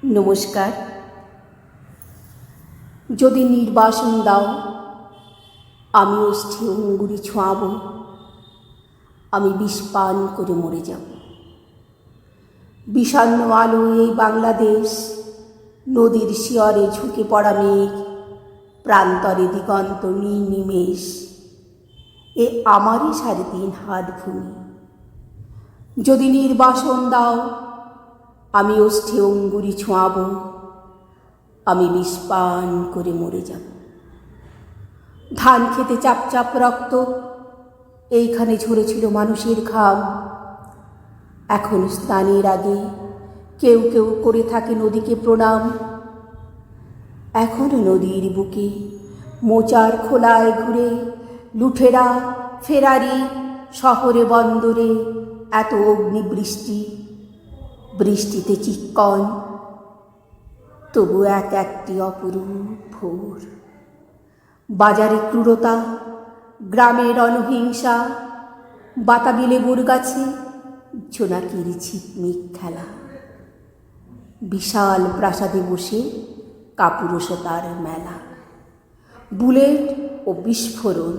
নমস্কার। যদি নির্বাসন দাও, আমি ওষ্ঠে অঙ্গুরি ছোঁয়াব, আমি বিষ পান করে মরে যাব। বিষণ্ণ আলো এই বাংলাদেশ, নদীর শিয়রে ঝুঁকে পড়া মেঘ, প্রান্তরে দিগন্ত নির্নিমেষ, এ আমারই 3.5 হাত ভূমি। যদি নির্বাসন দাও, আমি ওষ্ঠে অঙ্গুরি ছোঁয়াব, আমি বিষ পান করে মরে যাব। ধান খেতে চাপ চাপ রক্ত, এইখানে ঝরেছিল মানুষের ঘাম। এখন স্নানের আগে কেউ কেউ করে থাকে নদীকে প্রণাম। এখনো নদীর বুকে মোচার খোলায় ঘুরে লুঠেরা ফেরারি, শহরে বন্দরে এত অগ্নিবৃষ্টি, বৃষ্টিতে চিক্কন, তবু একটি অপরূপ ভোর। বাজারে ক্রূরতা, গ্রামে রণহিংসা, বাতাবি লেবুর গাছে জোনাকির ঝিকমিক খেলা। বিশাল প্রাসাদে বসে কাপুরুষতার মেলা, বুলেট ও বিস্ফোরণ,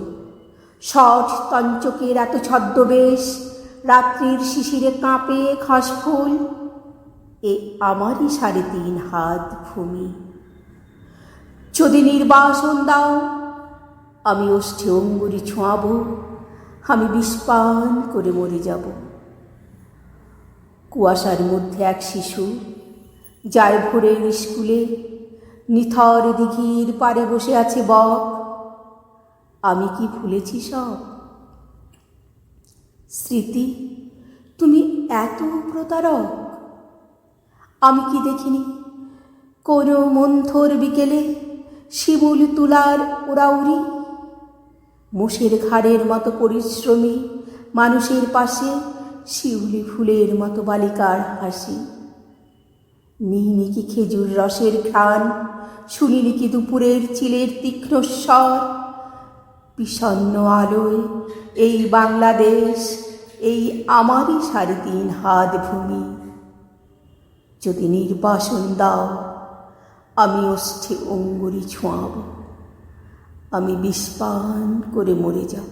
শট তঞ্চকের এত ছদ্মবেশ, রাত্রির শিশিরে কাঁপে খসফুল, এ আমারই 3.5 হাত ভূমি। যদি নির্বাসন দাও, আমি ওষ্ঠে অঙ্গুরি ছোঁয়াব, আমি বিষ পান করে মরে যাব। কুয়াশার মধ্যে এক শিশু যায় ভোরের স্কুলে, নিথর দিঘির পাড়ে বসে আছে বক। আমি কি ভুলেছি সব স্মৃতি? তুমি এত প্রতারক। আমি কি দেখিনি কোনো মন্থর বিকেলে শিমুল তুলার ওরাউরি, মোষের ঘাড়ের মতো পরিশ্রমী মানুষের পাশে শিউলি ফুলের মতো বালিকার হাসি? নিইনি কি খেজুর রসের ঘ্রাণ, শুনিনি কি দুপুরের চিলের তীক্ষ্ণ স্বর? বিষণ্ণ আলোয় এই বাংলাদেশ, এই আমারই 3.5 হাত ভূমি। যদি নির্বাসন দাও, আমি ওষ্ঠে অঙ্গুরি ছোঁয়াব, আমি বিষ পান করে মরে যাব।